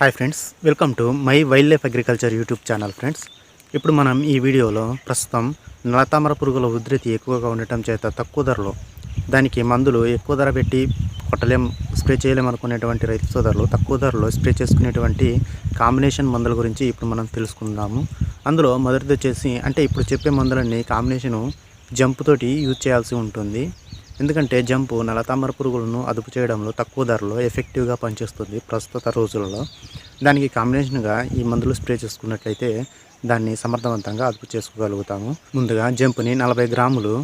Hi friends, welcome to my wild life agriculture YouTube channel. Friends, ఇప్పుడు మనం ఈ వీడియోలో ప్రస్తుతం నల్లతామర పురుగుల ఉధృతి ఎక్కువగా ఉండటం చేత తక్కువ ధరలో దానికి మందులు ఎక్కువ ధర పెట్టి కొట్టలేం, స్ప్రే చేయలేం అనుకునేటువంటి రైతు సోదరులు తక్కువ ధరలో స్ప్రే చేసుకునేటువంటి కాంబినేషన్ మందుల గురించి ఇప్పుడు మనం తెలుసుకుందాము. అందులో మొదటిది వచ్చేసి, అంటే ఇప్పుడు చెప్పే మందులన్నీ కాంబినేషను జంప్ తోటి యూజ్ చేయాల్సి ఉంటుంది. ఎందుకంటే జంపు నల్లతామర పురుగులను అదుపు చేయడంలో తక్కువ ధరలో ఎఫెక్టివ్గా పనిచేస్తుంది ప్రస్తుత రోజులలో. దానికి కాంబినేషన్గా ఈ మందులు స్ప్రే చేసుకున్నట్లయితే దాన్ని సమర్థవంతంగా అదుపు చేసుకోగలుగుతాము. ముందుగా జంపుని 40 గ్రాములు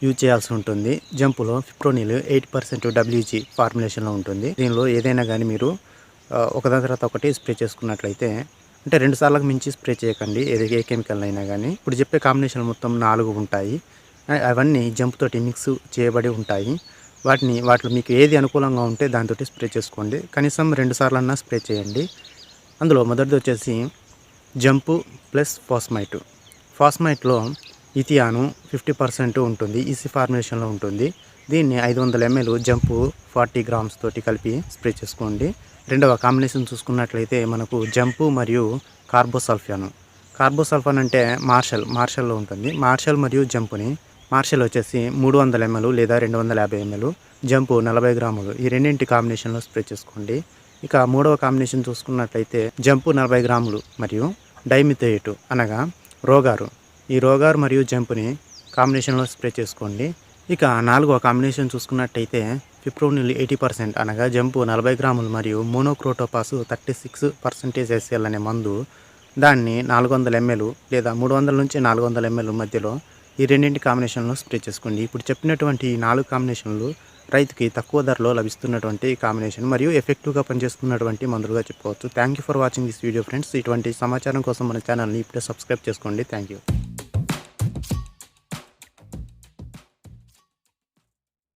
యూజ్ చేయాల్సి ఉంటుంది. జంపులో ఫిప్రోనిల్ 8% WG ఫార్ములేషన్లో ఉంటుంది. దీనిలో ఏదైనా కానీ మీరు ఒకదాని తర్వాత ఒకటి స్ప్రే చేసుకున్నట్లయితే, అంటే 2 సార్లకు మించి స్ప్రే చేయకండి ఏ కెమికల్ అయినా కానీ. ఇప్పుడు చెప్పే కాంబినేషన్ మొత్తం 4 ఉంటాయి. అవన్నీ జంప్ తోటి మిక్స్ చేయబడి ఉంటాయి. వాటిలో మీకు ఏది అనుకూలంగా ఉంటే దాంతో స్ప్రే చేసుకోండి. కనీసం 2 సార్లన్నా స్ప్రే చేయండి. అందులో మొదటిది వచ్చేసి జంపు ప్లస్ ఫాస్మైట్. ఫాస్మైట్లో ఇథియాను 50% ఉంటుంది, ఈసీ ఫార్ములేషన్లో ఉంటుంది. దీన్ని 500 ml జంపు 40 గ్రామ్స్ తోటి కలిపి స్ప్రే చేసుకోండి. రెండవ కాంబినేషన్ చూసుకున్నట్లయితే మనకు జంపు మరియు కార్బోసల్ఫాన్. కార్బోసల్ఫాన్ అంటే మార్షల్లో ఉంటుంది. మార్షల్ మరియు జంపుని, మార్షల్ వచ్చేసి 300 ml లేదా 250 ml, జంపు 40 గ్రాములు, ఈ రెండింటి కాంబినేషన్లో స్ప్రే చేసుకోండి. ఇక మూడవ కాంబినేషన్ చూసుకున్నట్లయితే జంపు 40 గ్రాములు మరియు డైమిథోయేట్ అనగా రోగారు, ఈ రోగారు మరియు జంపుని కాంబినేషన్లో స్ప్రే చేసుకోండి. ఇక నాలుగవ కాంబినేషన్ చూసుకున్నట్టయితే ఫిప్రోనిల్ 80% అనగా జంపు 40 గ్రాములు మరియు మోనోక్రోటోపాస్ 36% SL అనే మందు, దాన్ని 400 ml లేదా 300 నుంచి 400 ml మధ్యలో ఈ రెండింటి కాంబినేషన్లో స్ప్రే చేసుకోండి. ఇప్పుడు చెప్పినటువంటి ఈ 4 కాంబినేషన్లు రైతుకి తక్కువ ధరలో లభిస్తున్నటువంటి కాంబినేషన్ మరియు ఎఫెక్టివ్గా పనిచేస్తున్నటువంటి మందులుగా చెప్పుకోవచ్చు. Thank you for watching this video friends. ఇటువంటి సమాచారం కోసం మన ఛానల్ని ఇప్పుడే సబ్స్క్రైబ్ చేసుకోండి. Thank you.